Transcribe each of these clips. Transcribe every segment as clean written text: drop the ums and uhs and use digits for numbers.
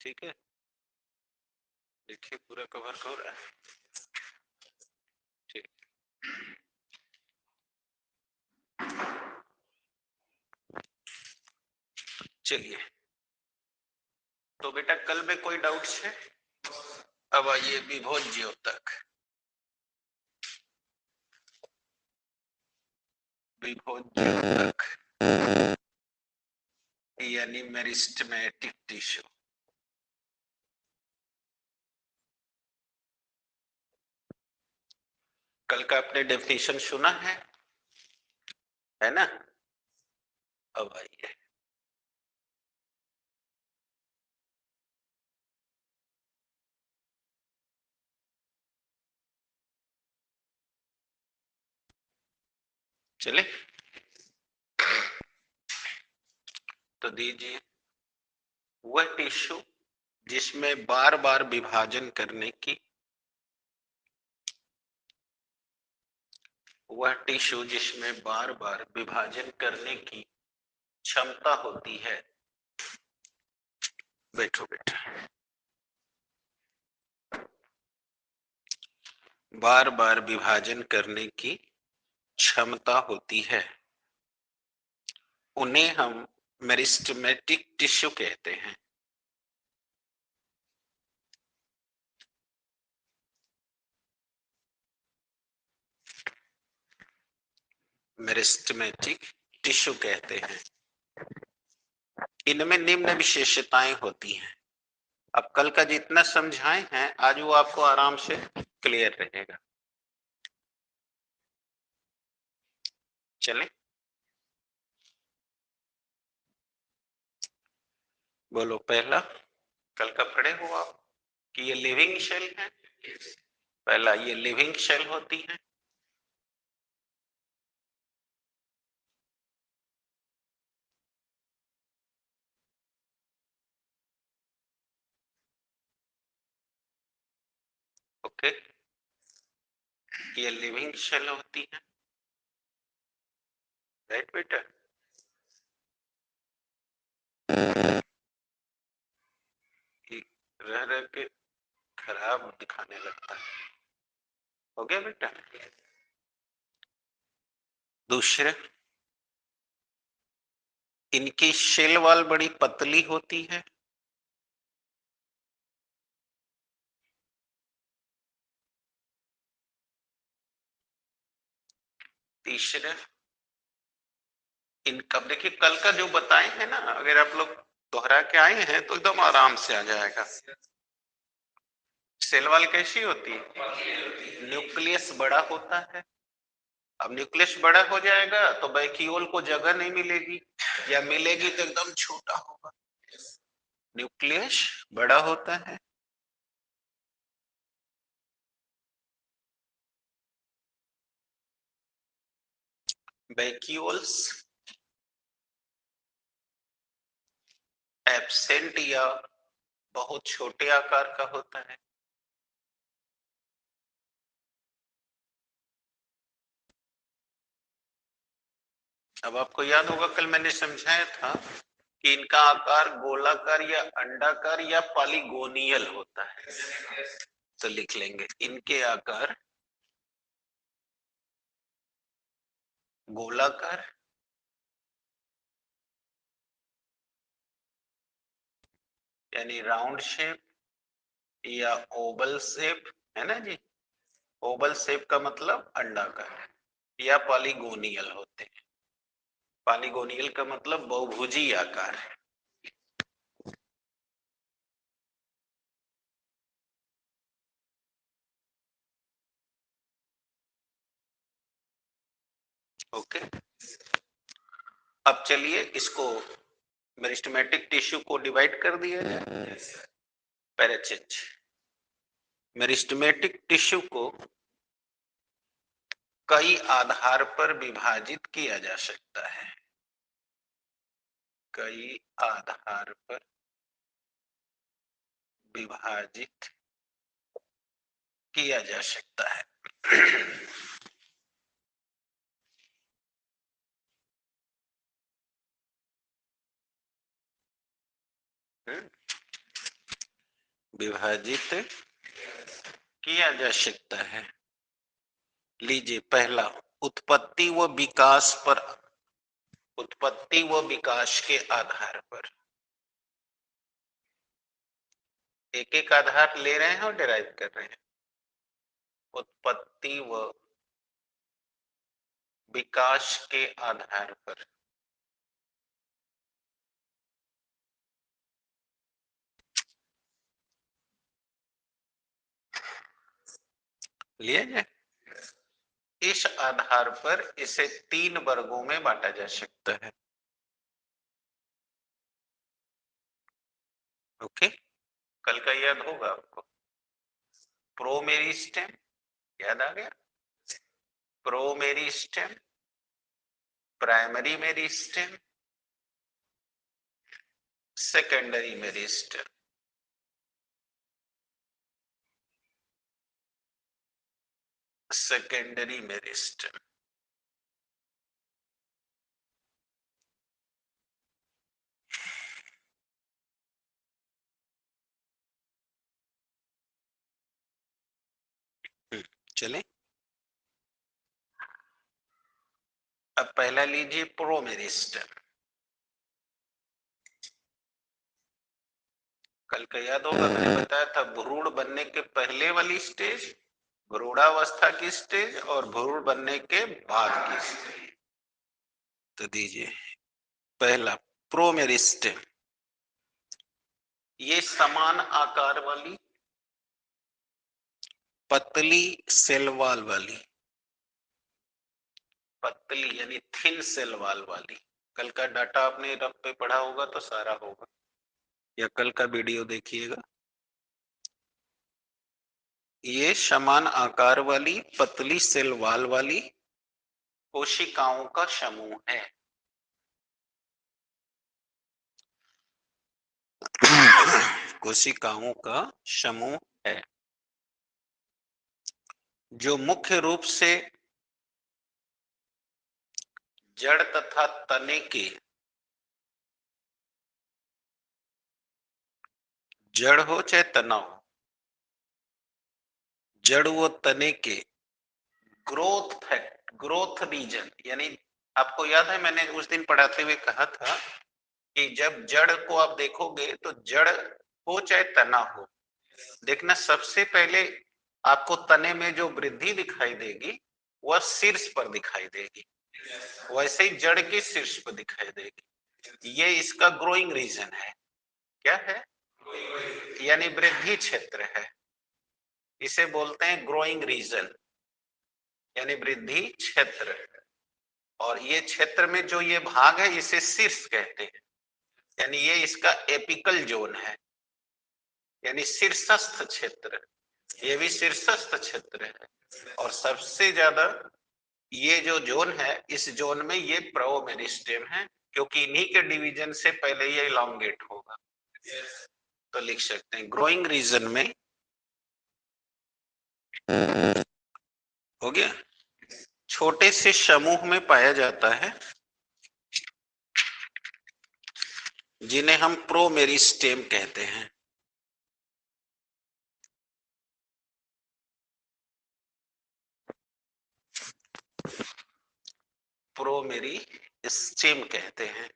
ठीक है, देखिए पूरा कवर हो रहा है। ठीक, चलिए तो बेटा कल में कोई डाउट्स है? अब आइए विभोज्यों तक। विभोज्यों तक यानी मेरिस्टेमेटिक टिश्यू। कल का आपने डेफिनेशन सुना है ना? अब आइए चले तो दीजिए, वह टिश्यू जिसमें बार बार विभाजन करने की, वह टिश्यू जिसमें बार बार विभाजन करने की क्षमता होती है। बैठो बेटा। बार बार विभाजन करने की क्षमता होती है, उन्हें हम मेरिस्टेमेटिक टिश्यू कहते हैं। मेरिस्टेमेटिक टिश्यू कहते हैं। इनमें निम्न विशेषताएं होती हैं। अब कल का जितना समझाए हैं आज वो आपको आराम से क्लियर रहेगा। चले बोलो, पहला कल का पढ़े हो आप कि ये लिविंग सेल है। पहला ये लिविंग सेल होती है। ओके, ये लिविंग सेल होती है, राइट बेटा? रह रह के खराब दिखाने लगता है। हो गया बेटा? दूसरा, इनकी शेल वॉल बड़ी पतली होती है। तीसरा, इनका देखिए कल का जो बताए हैं ना, अगर आप लोग दोहरा के आए हैं तो एकदम आराम से आ जाएगा। सेल वॉल कैसी होती है? न्यूक्लियस बड़ा होता है। अब न्यूक्लियस बड़ा हो जाएगा तो वैक्यूल को जगह नहीं मिलेगी, या मिलेगी तो एकदम छोटा होगा। न्यूक्लियस बड़ा होता है, वैक्यूल्स एब्सेंट या बहुत छोटे आकार का होता है। अब आपको याद होगा कल मैंने समझाया था कि इनका आकार गोलाकार या अंडाकार या पॉलीगोनियल होता है। तो लिख लेंगे इनके आकार गोलाकार यानी राउंड शेप या ओवल शेप, है ना जी? ओवल शेप का मतलब अंडाकार, या पॉलीगोनियल होते हैं। पॉलीगोनियल का मतलब बहुभुजी आकार है। ओके, अब चलिए इसको मेरिस्टेमेटिक टिश्यू को डिवाइड कर दिया जाए। पैराचिच मेरिस्टेमेटिक टिश्यू को कई आधार पर विभाजित किया जा सकता है। कई आधार पर विभाजित किया जा सकता है। विभाजित किया जा सकता है। लीजिए पहला, उत्पत्ति व विकास पर, उत्पत्ति व विकास के आधार पर। एक एक आधार ले रहे हैं और डिराइव कर रहे हैं। उत्पत्ति व विकास के आधार पर लिया जाए। इस आधार पर इसे 3 वर्गों में बांटा जा सकता है। ओके, कल का याद होगा आपको, प्रोमेरिस्टेम याद आ गया, promeristem, primary meristem, secondary meristem. Secondary meristem चले। अब पहला लीजिए प्रोमेरिस्टेम। कल का याद होगा, मैंने बताया था भ्रूण बनने के पहले वाली स्टेज, भ्रूणावस्था की स्टेज, और भ्रूण बनने के बाद की स्टेज। तो दीजिए पहला प्रोमेरिस्टेम, ये समान आकार वाली पतली सेल वॉल वाली, पतली यानी थिन सेल वॉल वाली। कल का डाटा आपने रफ पे पढ़ा होगा तो सारा होगा, या कल का वीडियो देखिएगा। ये समान आकार वाली पतली सेल वॉल वाली कोशिकाओं का समूह है। कोशिकाओं का समूह है जो मुख्य रूप से जड़ तथा तने के, जड़ हो चाहे तना हो, जड़ व तने के ग्रोथ फैक्ट, ग्रोथ रीजन, यानी आपको याद है मैंने उस दिन पढ़ाते हुए कहा था कि जब जड़ को आप देखोगे तो जड़ हो चाहे तना हो, देखना सबसे पहले आपको तने में जो वृद्धि दिखाई देगी वह शीर्ष पर दिखाई देगी, वैसे ही जड़ के शीर्ष पर दिखाई देगी। ये इसका ग्रोइंग रीजन है। क्या है? यानी वृद्धि क्षेत्र है, इसे बोलते हैं ग्रोइंग रीजन यानी वृद्धि क्षेत्र। और ये क्षेत्र में जो ये भाग है इसे शीर्ष कहते हैं, यानी ये इसका एपिकल जोन है, यानी शीर्षस्थ क्षेत्र। ये भी शीर्षस्थ क्षेत्र है। और सबसे ज्यादा ये जो जोन है, इस जोन में ये प्रोमेरिस्टेम है, क्योंकि इन्हीं के डिवीजन से पहले ये इलांगेट होगा। तो लिख सकते हैं ग्रोइंग रीजन में हो गया, छोटे से समूह में पाया जाता है जिन्हें हम प्रोमेरिस्टेम कहते हैं। प्रोमेरिस्टेम कहते हैं।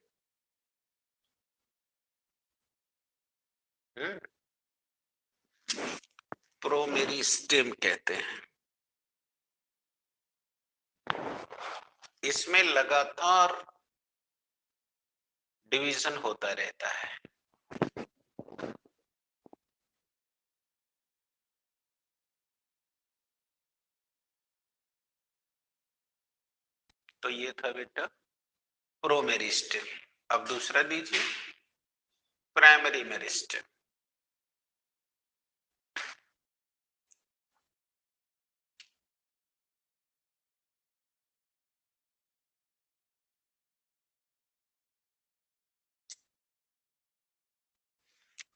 प्रोमेरिस्टेम कहते हैं। इसमें लगातार डिवीजन होता रहता है। तो ये था बेटा प्रोमेरिस्टेम। अब दूसरा दीजिए प्राइमरी मेरिस्टेम।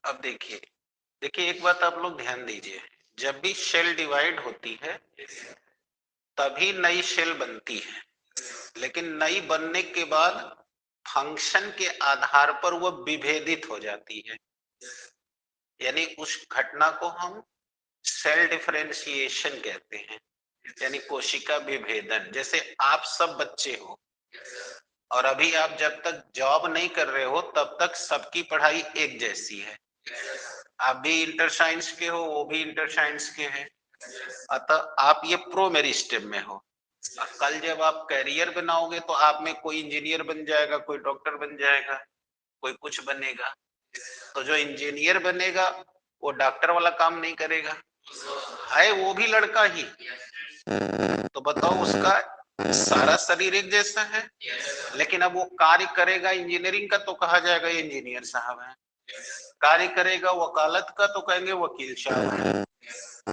अब देखिए देखिए एक बात आप लोग ध्यान दीजिए, जब भी सेल डिवाइड होती है तभी नई सेल बनती है, लेकिन नई बनने के बाद फंक्शन के आधार पर वह विभेदित हो जाती है। यानी उस घटना को हम सेल डिफरेंशिएशन कहते हैं, यानी कोशिका विभेदन। जैसे आप सब बच्चे हो और अभी आप जब तक जॉब नहीं कर रहे हो तब तक सबकी पढ़ाई एक जैसी है। आप भी इंटर साइंस के हो, वो भी इंटर साइंस के हैं, अतः आप ये प्रो मेरिस्टेम में हो। कल जब आप कैरियर बनाओगे तो आप में कोई इंजीनियर बन जाएगा, कोई डॉक्टर बन जाएगा, कोई कुछ बनेगा। तो जो इंजीनियर बनेगा वो डॉक्टर वाला काम नहीं करेगा, है वो भी लड़का ही, तो बताओ उसका सारा शरीर एक जैसा है, लेकिन अब वो कार्य करेगा इंजीनियरिंग का तो कहा जाएगा ये इंजीनियर साहब है, कार्य करेगा वकालत का तो कहेंगे वकील साहब है,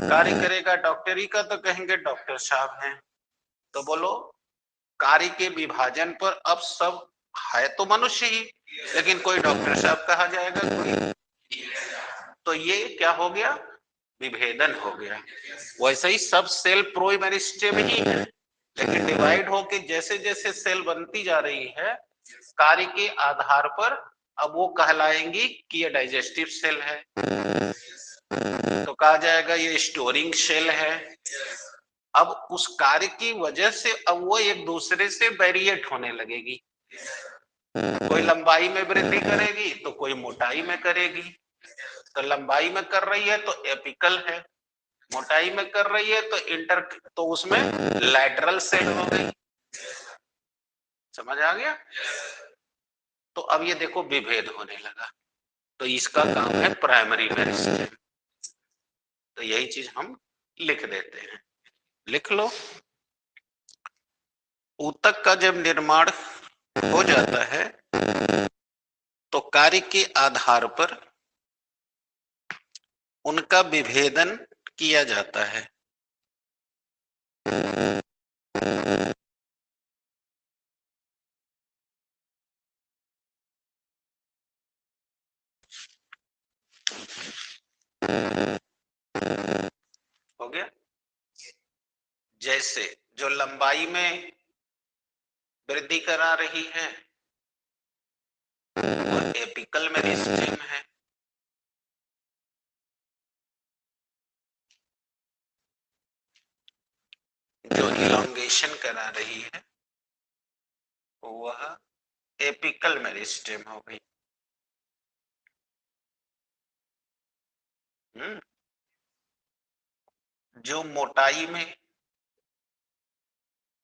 कार्य करेगा डॉक्टरी का तो कहेंगे डॉक्टर साहब हैं। तो बोलो कार्य के विभाजन पर अब सब है तो मनुष्य ही, लेकिन कोई डॉक्टर साहब कहा जाएगा, कोई, तो ये क्या हो गया, विभेदन हो गया। वैसे ही सब सेल प्रो मेरिस्टेम ही है, लेकिन डिवाइड होके जैसे जैसे सेल बनती जा रही है कार्य के आधार पर अब वो कहलाएंगी कि ये डाइजेस्टिव सेल है, तो कहा जाएगा ये स्टोरिंग सेल है। अब उस कार्य की वजह से अब वो एक दूसरे से वेरिएट होने लगेगी, कोई लंबाई में वृद्धि करेगी तो कोई मोटाई में करेगी। तो लंबाई में कर रही है तो एपिकल है, मोटाई में कर रही है तो इंटर, तो उसमें लैटरल सेल हो गई। समझ आ गया? तो अब ये देखो विभेद होने लगा, तो इसका काम है प्राइमरी मेरिस्टेम। तो यही चीज हम लिख देते हैं, लिख लो। ऊतक का जब निर्माण हो जाता है तो कार्य के आधार पर उनका विभेदन किया जाता है। हो गया? जैसे जो लंबाई में वृद्धि करा रही है वो एपिकल मेरिस्टेम है, जो इलोंगेशन करा रही है वह एपिकल मेरिस्टेम हो गई। जो मोटाई में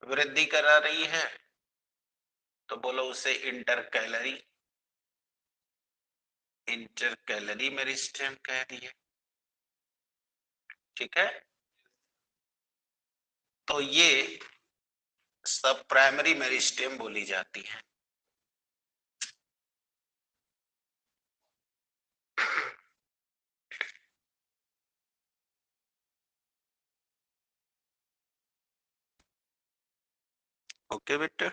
वृद्धि करा रही है तो बोलो उसे इंटर कैलरी मेरिस्टेम कह दिए। ठीक है, तो ये सब प्राइमरी मेरिस्टेम बोली जाती है। ओके बेटा,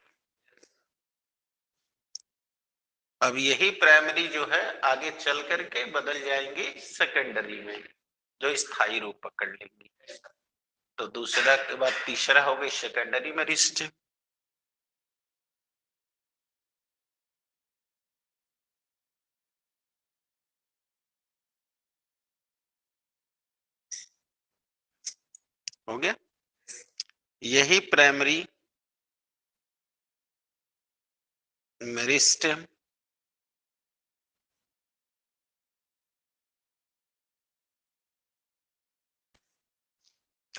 अब यही प्राइमरी जो है आगे चल करके बदल जाएंगी सेकेंडरी में, जो स्थायी रूप पकड़ लेंगी। तो दूसरा के बाद तीसरा हो गई सेकेंडरी मेरिस्टेम। हो गया, यही प्राइमरी मेरिस्टेम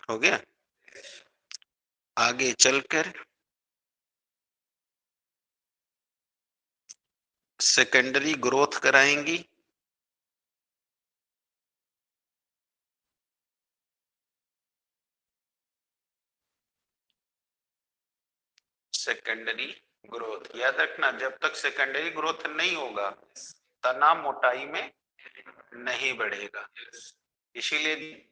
हो गया। आगे चलकर सेकेंडरी ग्रोथ कराएंगी, सेकेंडरी ग्रोथ याद रखना, जब तक सेकेंडरी ग्रोथ नहीं होगा तना मोटाई में नहीं बढ़ेगा, इसीलिए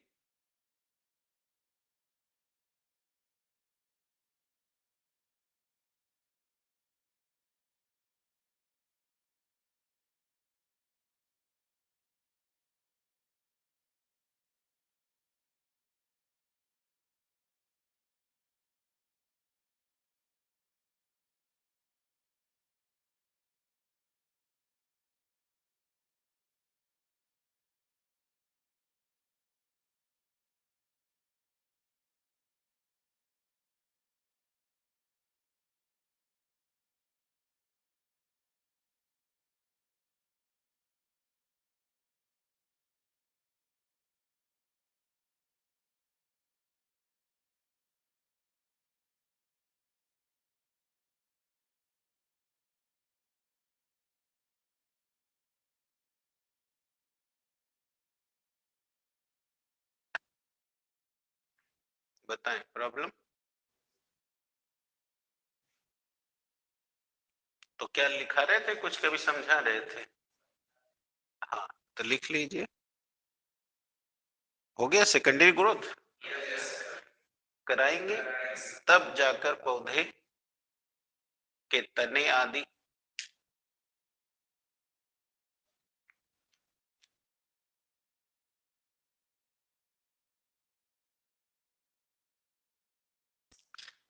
बताएं प्रॉब्लम। तो क्या लिखा रहे थे, कुछ कभी समझा रहे थे? हाँ, तो लिख लीजिए। हो गया सेकेंडरी ग्रोथ कराएंगे, तब जाकर पौधे के तने आदि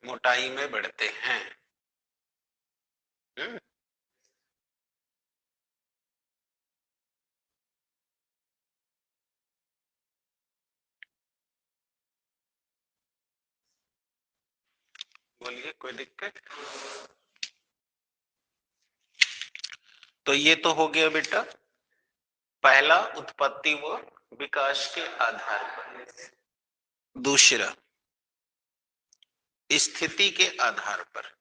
मोटाई में बढ़ते हैं। हम्म, बोलिए कोई दिक्कत? तो ये तो हो गया बेटा पहला, उत्पत्ति व विकास के आधार पर। दूसरा, स्थिति के आधार पर।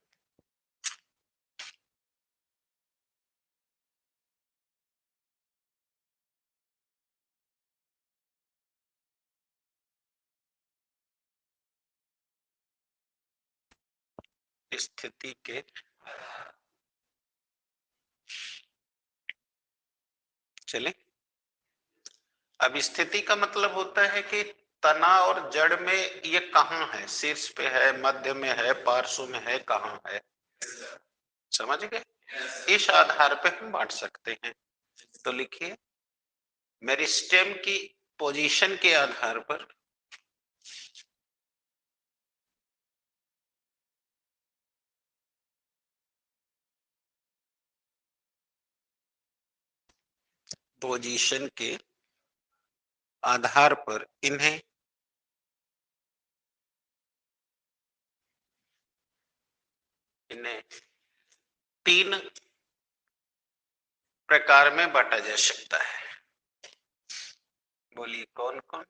स्थिति के, चले, अब स्थिति का मतलब होता है कि तना और जड़ में ये कहाँ है, शीर्ष पे है, मध्य में है, पार्श्व में है, कहाँ है, समझ गए? इस आधार पे हम बांट सकते हैं। तो लिखिए, मेरिस्टेम की पोजीशन के आधार पर पोजीशन के आधार पर इन्हें इन्हें तीन प्रकार में बांटा जा सकता है। बोलिए कौन कौन?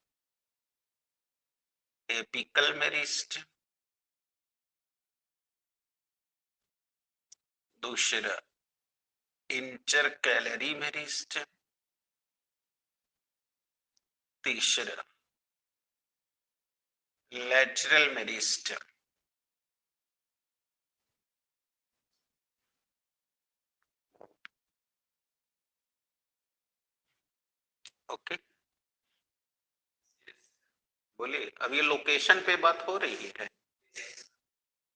एपिकल मेरिस्टेम, दूसरा इंटरकैलरी मेरिस्टेम, तीसरा लैटरल मेरिस्टेम। ओके, बोलिए, अब ये लोकेशन पे बात हो रही है,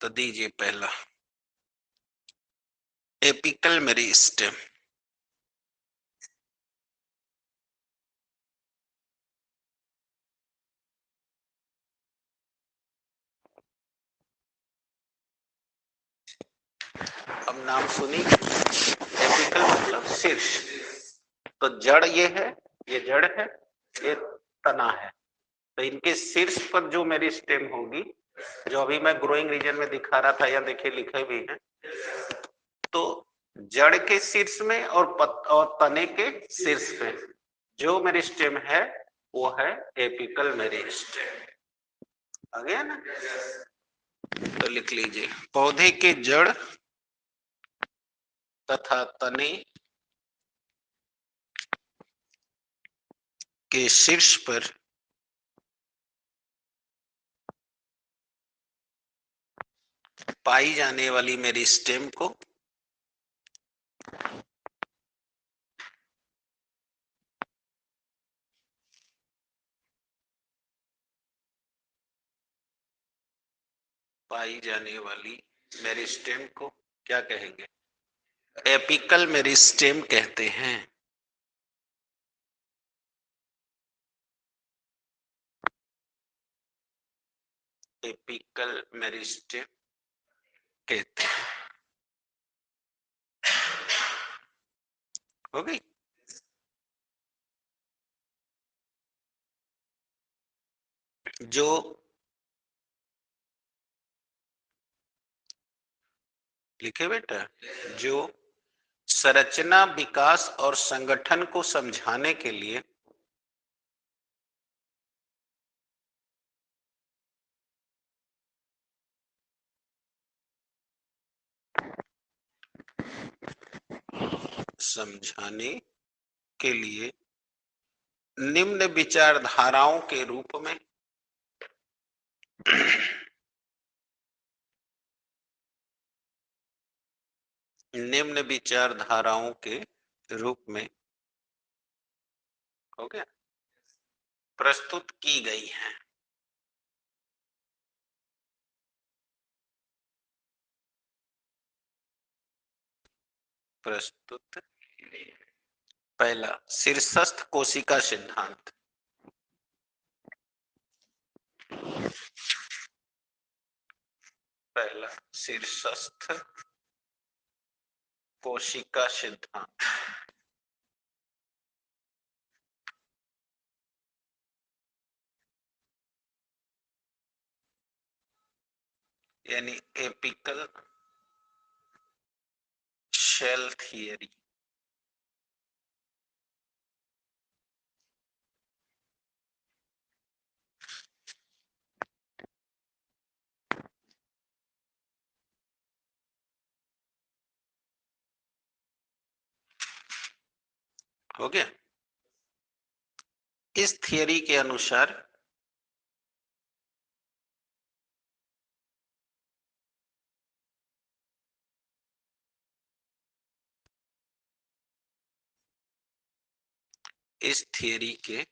तो दीजिए पहला एपिकल मेरिस्टेम। अब नाम सुनी, एपिकल मतलब शीर्ष, तो जड़ ये है, ये जड़ है, ये तना है, तो इनके शीर्ष पर जो मेरिस्टेम होगी, जो अभी मैं ग्रोइंग रीजन में दिखा रहा था, या देखिए लिखे भी हैं, तो जड़ के शीर्ष में और तने के शीर्ष पे जो मेरिस्टेम है वो है एपिकल मेरिस्टेम। आ गया ना? तो लिख लीजिए, पौधे के जड़ तथा तने के शीर्ष पर पाई जाने वाली मेरिस्टेम को पाई जाने वाली मेरिस्टेम को क्या कहेंगे? एपिकल मेरिस्टेम कहते हैं। एपिकल मेरिस्टेम कहते हैं। हो गई? जो लिखे बेटा, जो संरचना, विकास और संगठन को समझाने के लिए समझाने के लिए निम्न विचारधाराओं के रूप में निम्न विचारधाराओं के रूप में हो गया प्रस्तुत की गई है। प्रस्तुत पहला शीर्षस्थ कोशिका सिद्धांत। पहला शीर्षस्थ कोशिका सिद्धांत यानी एपिकल शेल थियरी। हो गया। इस थियरी के अनुसार इस थियरी के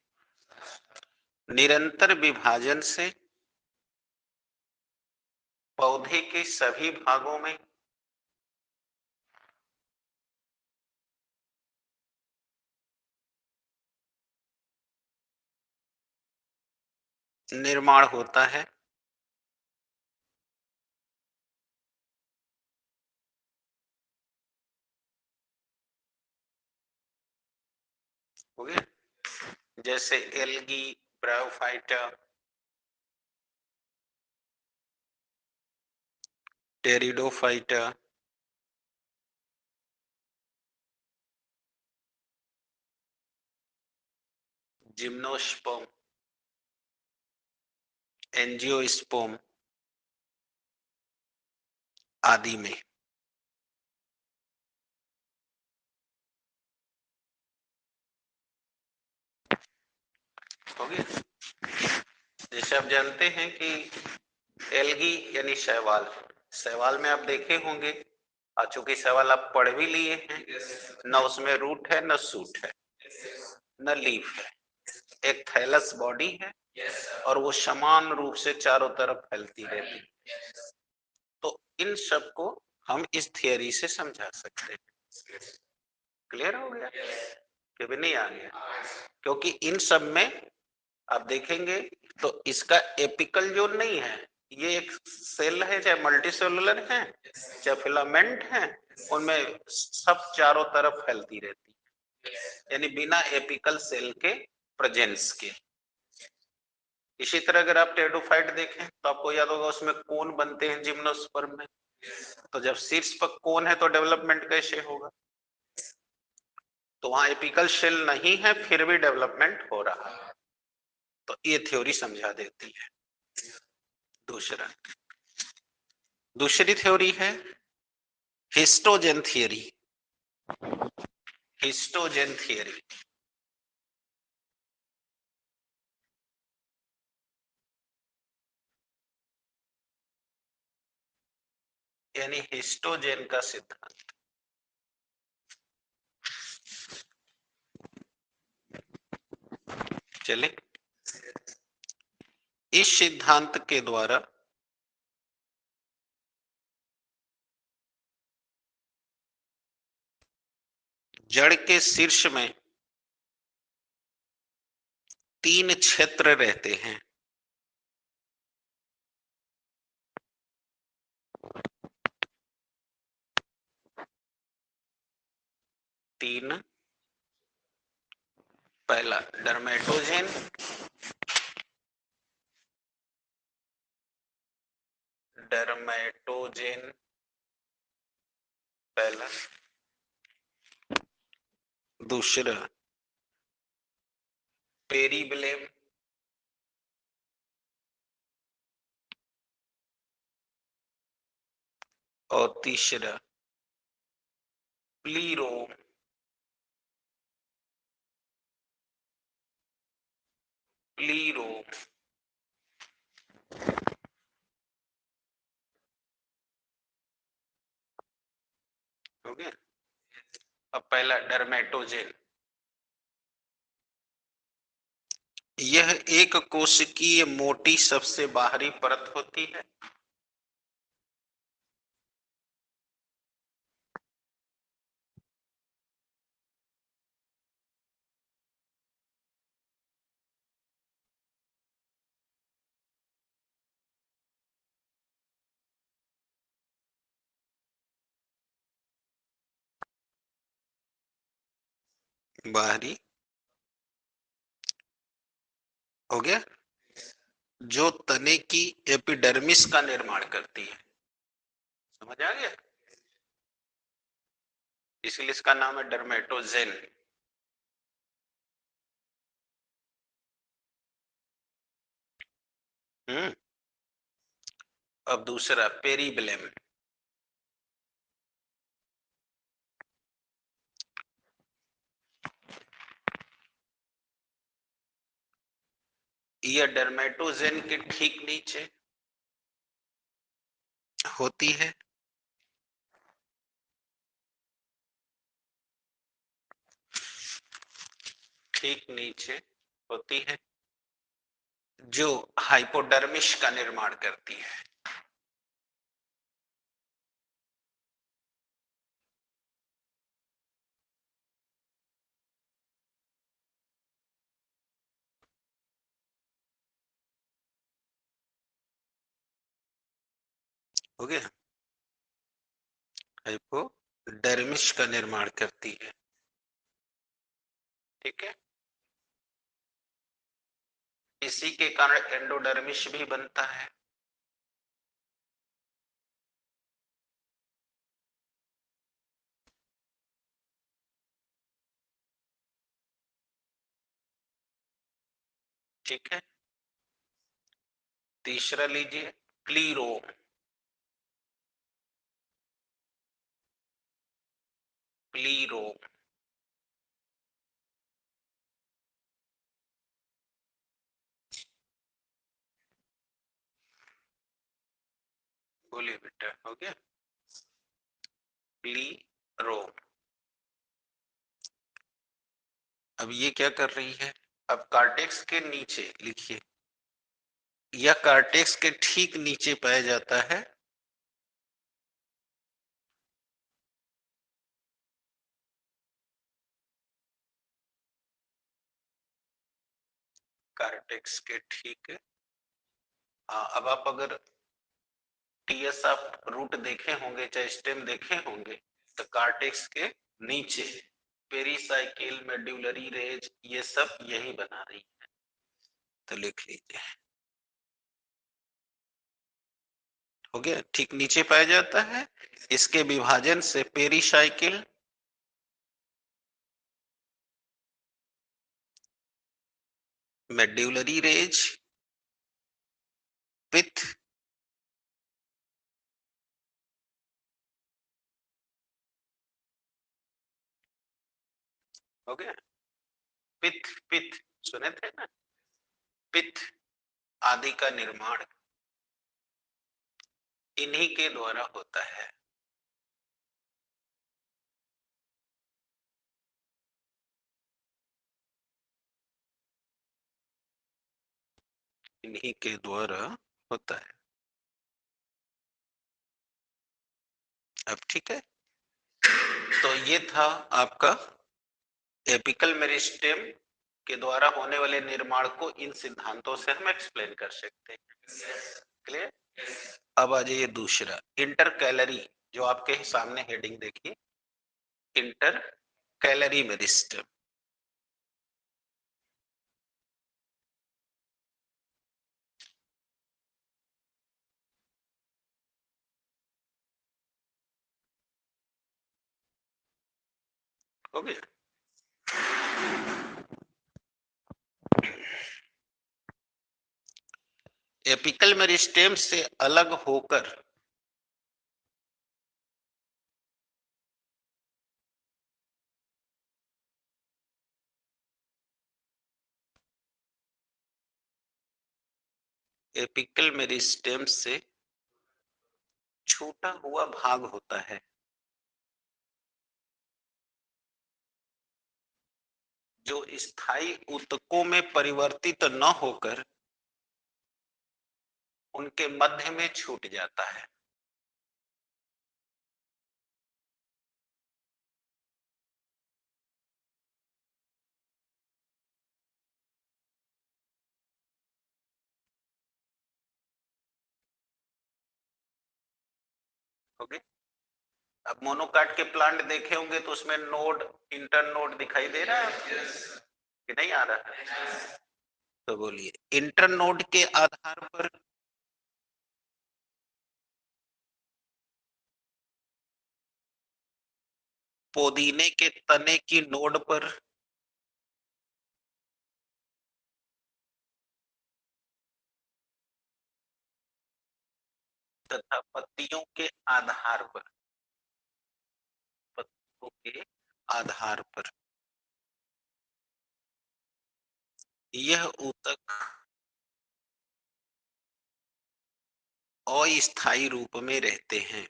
निरंतर विभाजन से पौधे के सभी भागों में निर्माण होता है। हो गया। जैसे algae, bryophyta, pteridophyta, gymnosperm, angiosperm आदि में। हो गया। जैसे आप जानते हैं कि एल्गी यानी शैवाल, शैवाल में आप देखे होंगे, चूंकि शैवाल आप पढ़ भी लिए हैं, न उसमें रूट है न सूट है न लीफ है, एक थैलस बॉडी है और वो समान रूप से चारों तरफ फैलती रहती है। तो इन सब को हम इस थियरी से समझा सकते हैं। क्लियर हो गया कि भी नहीं आ गया? क्योंकि इन सब में आप देखेंगे तो इसका एपिकल जो नहीं है, ये एक सेल है, चाहे मल्टी सेलुलर है चाहे फिलामेंट है, उनमें सब चारों तरफ फैलती रहती है, यानी बिना एपिकल सेल के प्रेजेंस के। इसी तरह अगर आप टेरिडोफाइट देखें तो आपको याद होगा उसमें कोन बनते हैं जिम्नोस्पर्म में, तो जब शीर्ष पर कोन है तो डेवलपमेंट कैसे होगा? तो वहां एपिकल शेल नहीं है फिर भी डेवलपमेंट हो रहा है। तो ये थ्योरी समझा देती है। दूसरी थ्योरी है हिस्टोजेन थियरी। हिस्टोजेन थियरी यानी हिस्टोजेन का सिद्धांत। चले, इस सिद्धांत के द्वारा जड़ के शीर्ष में 3 क्षेत्र रहते हैं। तीन, पहला डर्मेटोजेन, डर्मेटोजेन पहला, दूसरा पेरीब्लेम, और तीसरा प्लीरोम। प्लीरोम हो गया। अब पहला डर्मेटोजेन, यह एक कोशिकीय मोटी सबसे बाहरी परत होती है। बाहरी हो गया, जो तने की एपिडर्मिस का निर्माण करती है। समझ आ गया, इसलिए इसका नाम है डर्मेटोजेन। अब दूसरा पेरीब्लेम, यह डर्मेटोजेन के ठीक नीचे होती है। ठीक नीचे होती है, जो हाइपोडर्मिस का निर्माण करती है। हो गया, हाइपोडर्मिस का निर्माण करती है। ठीक है, इसी के कारण एंडोडर्मिस भी बनता है। ठीक है, तीसरा लीजिए क्लीरोम। क्लीरोम, बोलिए बेटा, हो गया क्लीरोम। अब ये क्या कर रही है, अब कार्टेक्स के नीचे लिखिए, यह कार्टेक्स के ठीक नीचे पाया जाता है। कार्टेक्स के ठीक है। हाँ, अब आप अगर टीएस आप रूट देखे होंगे चाहे स्टेम देखे होंगे, तो कार्टेक्स के नीचे पेरीसाइकिल, मेडुलरी रेज, ये सब यही बना रही है। तो लिख लीजिए, हो गया, ठीक नीचे पाया जाता है। इसके विभाजन से पेरीसाइकिल, मेडुलरी रेज, पिथ, हो गया, पिथ, पिथ सुने थे ना, पिथ आदि का निर्माण इन्हीं के द्वारा होता है। इन्हीं के द्वारा होता है। अब ठीक है, तो ये था आपका एपिकल मेरिस्टेम के द्वारा होने वाले निर्माण को इन सिद्धांतों से हम एक्सप्लेन कर सकते हैं। क्लियर? अब आ जाइए दूसरा, इंटर कैलरी, जो आपके सामने हेडिंग देखिए, इंटर कैलरी मेरिस्टेम। हो गया, एपिकल मेरिस्टेम से अलग होकर एपिकल मेरिस्टेम से छूटा हुआ भाग होता है। जो स्थायी ऊतकों में परिवर्तित न होकर उनके मध्य में छूट जाता है। ओके, अब मोनोकाट के प्लांट देखे होंगे तो उसमें नोड, इंटर नोड दिखाई दे रहा है कि नहीं आ रहा है? तो बोलिए, इंटर नोड के आधार पर पुदीने के तने की नोड पर तथा पत्तियों के आधार पर, पत्तियों के आधार पर यह ऊतक अस्थायी रूप में रहते हैं।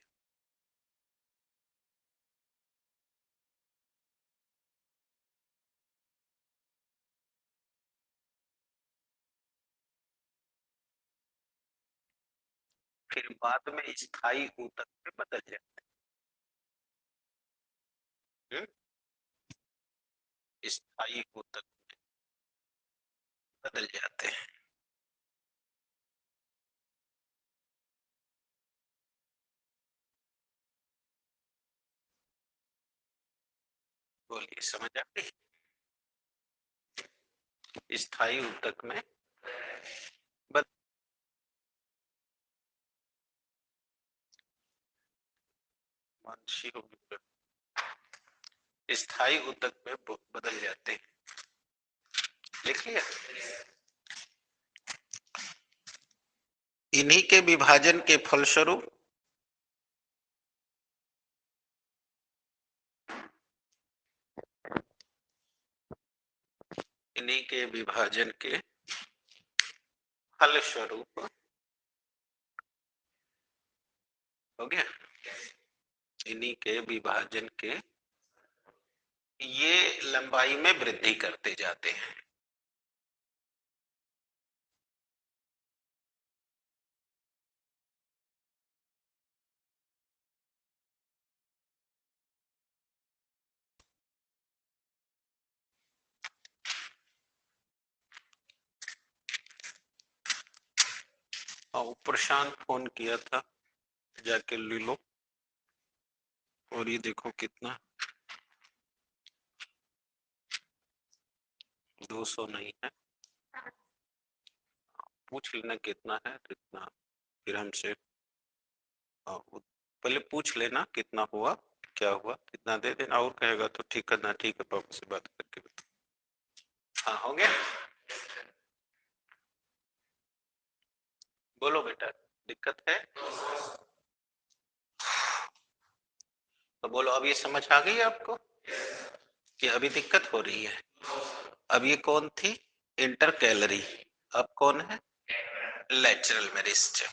फिर बाद में स्थायी ऊतक में बदल जाते हैं। स्थायी ऊतक में बदल जाते हैं। बोलिए, समझ आ गई? स्थायी ऊतक में मानसी होगी, स्थायी ऊतक में बदल जाते हैं। लिख लिया? इन्हीं के विभाजन के फलस्वरूप इन्हीं के विभाजन के फलस्वरूप हो गया, इन्हीं के विभाजन के ये लंबाई में वृद्धि करते जाते हैं। और प्रशांत फोन किया था, जाके ले लो। और ये देखो कितना, 200 नहीं है, पूछ लेना कितना है, कितना, फिर हमसे पहले पूछ लेना कितना हुआ, क्या हुआ, कितना दे देना, और कहेगा तो ठीक करना, ठीक है पापा से बात करके बता। हाँ, हो गया? बोलो बेटा, दिक्कत है तो बोलो। अब ये समझ आ गई आपको कि अभी दिक्कत हो रही है? अब ये कौन थी? Inter calorie. अब कौन है? Lateral meristem.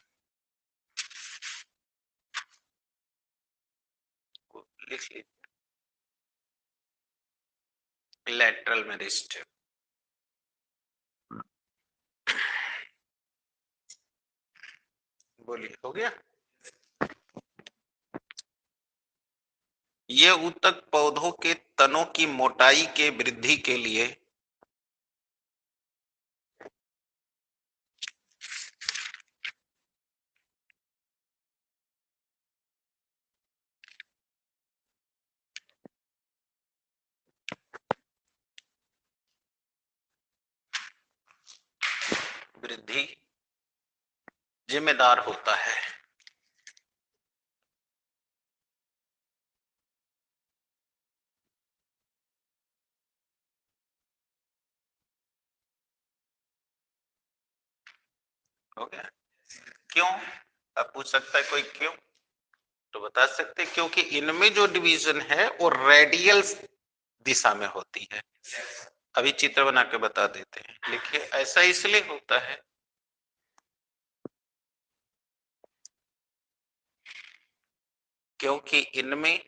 लिख लीजिए, लेटरल मेरिस्टेम। बोलिए, हो गया? ये ऊतक पौधों के तनों की मोटाई के वृद्धि के लिए वृद्धि जिम्मेदार होता है। हो गया? क्यों? अब पूछ सकता है कोई क्यों, तो बता सकते क्योंकि इनमें जो डिवीजन है वो रेडियल दिशा में होती है। अभी चित्र बना के बता देते हैं। देखिए, ऐसा इसलिए होता है क्योंकि इनमें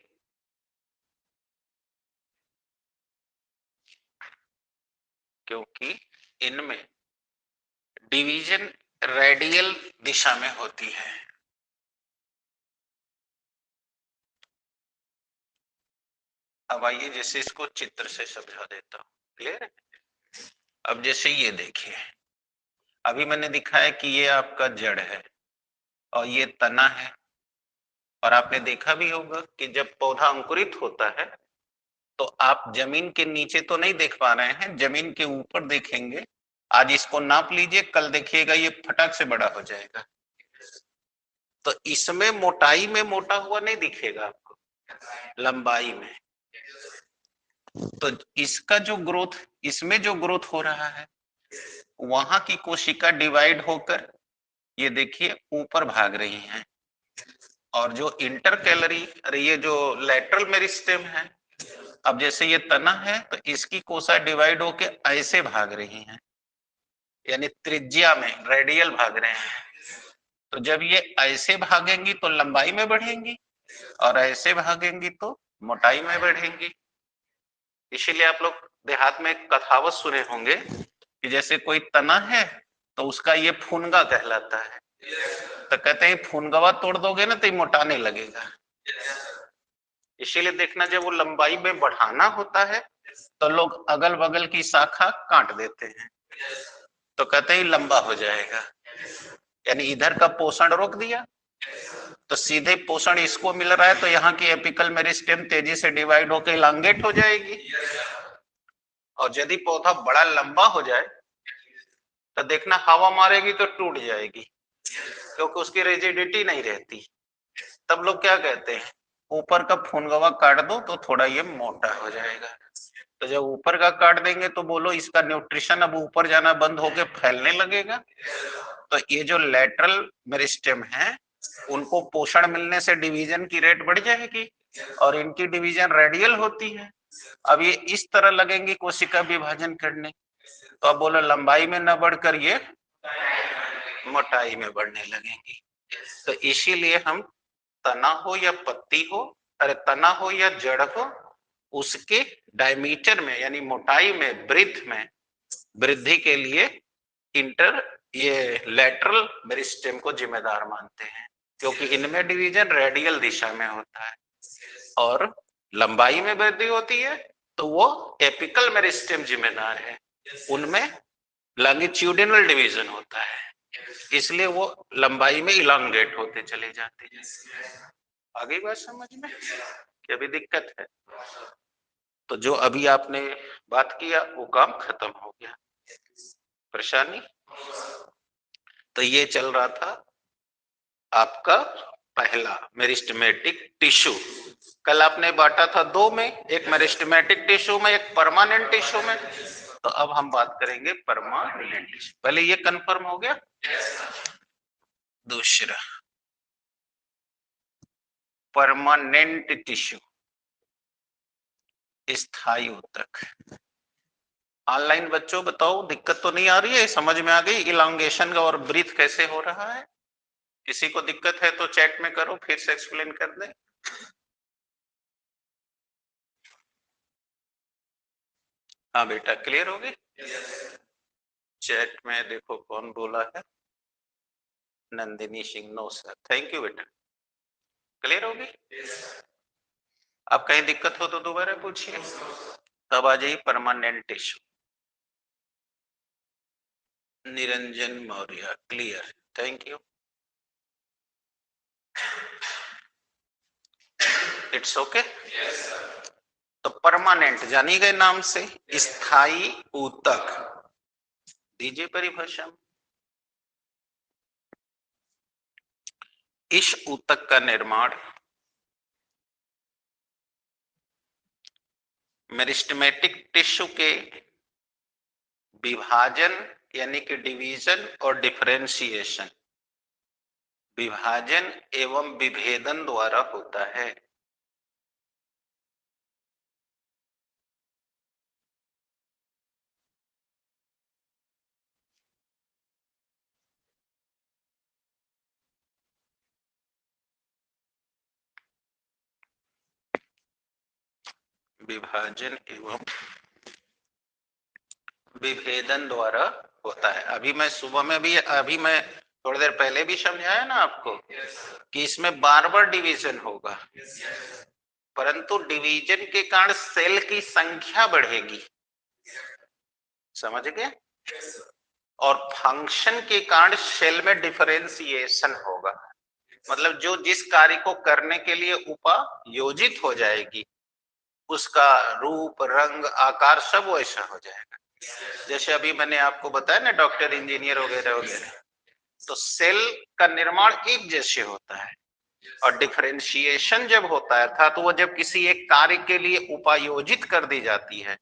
क्योंकि इनमें डिवीजन रेडियल दिशा में होती है। अब आइए जैसे इसको चित्र से समझा देता हूं, क्लियर है? अब जैसे ये देखिए, अभी मैंने दिखाया कि ये आपका जड़ है और ये तना है, और आपने देखा भी होगा कि जब पौधा अंकुरित होता है तो आप जमीन के नीचे तो नहीं देख पा रहे हैं, जमीन के ऊपर देखेंगे। आज इसको नाप लीजिए, कल देखिएगा ये फटाक से बड़ा हो जाएगा। तो इसमें मोटाई में मोटा हुआ नहीं दिखेगा आपको, लंबाई में। तो इसका जो ग्रोथ, इसमें जो ग्रोथ हो रहा है, वहां की कोशिका डिवाइड होकर ये देखिए ऊपर भाग रही हैं, और जो इंटर कैलरी, अरे ये जो लेटरल मेरिस्टेम है, अब जैसे ये तना है तो इसकी कोशिका डिवाइड होके ऐसे भाग रही हैं, यानी त्रिज्या में रेडियल भाग रहे हैं। तो जब ये ऐसे भागेंगी तो लंबाई में बढ़ेंगी, और ऐसे भागेंगी तो मोटाई में बढ़ेंगी। इसीलिए आप लोग देहात में एक कहावत सुने होंगे कि जैसे कोई तना है तो उसका ये फुनगा कहलाता है, तो कहते हैं फुनगवा तोड़ दोगे ना तो ये मोटाने लगेगा। इसीलिए देखना, जब वो लंबाई में बढ़ाना होता है तो लोग अगल बगल की शाखा काट देते हैं, तो कहते हैं लंबा हो जाएगा, यानी इधर का पोषण रोक दिया तो सीधे पोषण इसको मिल रहा है, तो यहाँ की एपिकल मेरिस्टेम तेजी से डिवाइड होकर इलांगेट हो जाएगी। और यदि पौधा बड़ा लंबा हो जाए तो देखना हवा मारेगी तो टूट जाएगी, क्योंकि उसकी रिजिडिटी नहीं रहती। तब लोग क्या कहते हैं, ऊपर का फुनगवा काट दो तो थोड़ा ये मोटा हो जाएगा। तो जब ऊपर का काट देंगे तो बोलो इसका न्यूट्रिशन अब ऊपर जाना बंद होके फैलने लगेगा। तो ये जो लेटरल मेरिस्टेम है, उनको पोषण मिलने से डिवीजन की रेट बढ़ जाएगी, और इनकी डिवीजन रेडियल होती है। अब ये इस तरह लगेंगी कोशिका विभाजन करने, तो अब बोलो लंबाई में न बढ़कर ये मोटाई में बढ़ने लगेंगी। तो इसीलिए हम तना हो या पत्ती हो, अरे तना हो या जड़ हो, उसके डायमीटर में यानी मोटाई में, ब्रीथ में वृद्धि के लिए इंटर ये लेटरल मेरिस्टेम को जिम्मेदार मानते हैं, क्योंकि इनमें डिवीजन रेडियल दिशा में होता है। और लंबाई में वृद्धि होती है तो वो एपिकल मेरिस्टेम जिम्मेदार है, उनमें लॉन्गिट्यूडिनल डिवीजन होता है, इसलिए वो लंबाई में इलांगेट होते चले जाते हैं। आगे बात समझ में कि अभी दिक्कत है? तो जो अभी आपने बात किया वो काम खत्म हो गया, परेशानी। तो ये चल रहा था आपका पहला मेरिस्टेमेटिक टिश्यू। कल आपने बांटा था दो में, एक मेरिस्टेमेटिक टिश्यू में, एक परमानेंट टिश्यू में। तो अब हम बात करेंगे परमानेंट टिश्यू। पहले ये कंफर्म हो गया। दूसरा परमानेंट टिश्यू, स्थायी ऊतक। ऑनलाइन बच्चों बताओ दिक्कत तो नहीं आ रही है, समझ में आ गई इलांगेशन का और ब्रीथ कैसे हो रहा है? किसी को दिक्कत है तो चैट में करो, फिर से एक्सप्लेन कर दे। हाँ बेटा क्लियर हो गई? चैट में देखो कौन बोला है, Nandini Singh. No sir, thank you बेटा, क्लियर हो गई। अब कहीं दिक्कत हो तो दोबारा पूछिए, तब आ जाइए permanent tissue. Niranjan Maurya clear, thank you. It's okay. तो परमानेंट जानी गए नाम से, स्थायी ऊतक। दीजिए परिभाषा। इस ऊतक का निर्माण मेरिस्टेमेटिक टिश्यू के विभाजन यानी कि डिवीजन और डिफरेंशिएशन, विभाजन एवं विभेदन द्वारा होता है। विभाजन एवं विभेदन द्वारा होता है। अभी मैं सुबह में भी, अभी मैं थोड़ी देर पहले भी समझाया ना आपको कि इसमें बार बार डिवीजन होगा, परंतु डिवीजन के कारण सेल की संख्या बढ़ेगी, समझ गए? और फंक्शन के कारण सेल में डिफरेंशिएशन होगा, मतलब जो जिस कार्य को करने के लिए उपयोजित हो जाएगी उसका रूप, रंग, आकार सब वैसा हो जाएगा। जैसे अभी मैंने आपको बताया ना डॉक्टर, इंजीनियर वगैरह वगैरह, तो सेल का निर्माण एक जैसे होता है, और डिफरेंशिएशन जब होता है अर्थात वो जब किसी एक कार्य के लिए उपयोजित कर दी जाती है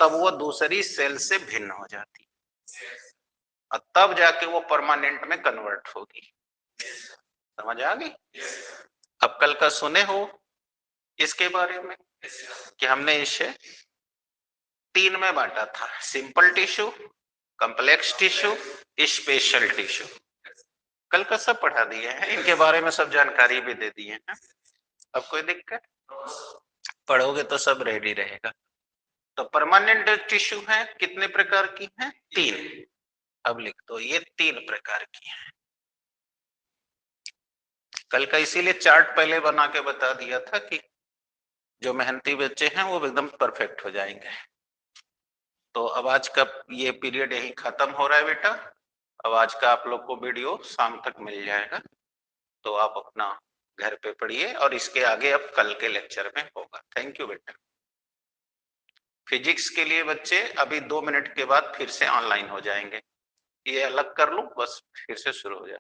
तब वो दूसरी सेल से भिन्न हो जाती है, और तब जाके वो परमानेंट में कन्वर्ट होगी। समझ आ गई? अब कल का सुने हो इसके बारे में कि हमने इसे 3 में बांटा था, simple tissue, complex tissue, special tissue. कल का सब पढ़ा दिए हैं, इनके बारे में सब जानकारी भी दे दी है। अब कोई दिक्कत? पढ़ोगे तो सब रेडी रहेगा। तो परमानेंट टिश्यू है कितने प्रकार की है? 3। अब लिख दो, ये 3 प्रकार की है। कल का इसीलिए चार्ट पहले बना के बता दिया था कि जो मेहनती बच्चे हैं वो एकदम परफेक्ट हो जाएंगे। तो अब आज का ये पीरियड यही खत्म हो रहा है बेटा। अब आज का आप लोग को वीडियो शाम तक मिल जाएगा, तो आप अपना घर पे पढ़िए और इसके आगे अब कल के लेक्चर में होगा। थैंक यू बेटा। फिजिक्स के लिए बच्चे अभी 2 मिनट के बाद फिर से ऑनलाइन हो जाएंगे, ये अलग कर लूं बस, फिर से शुरू हो जाए।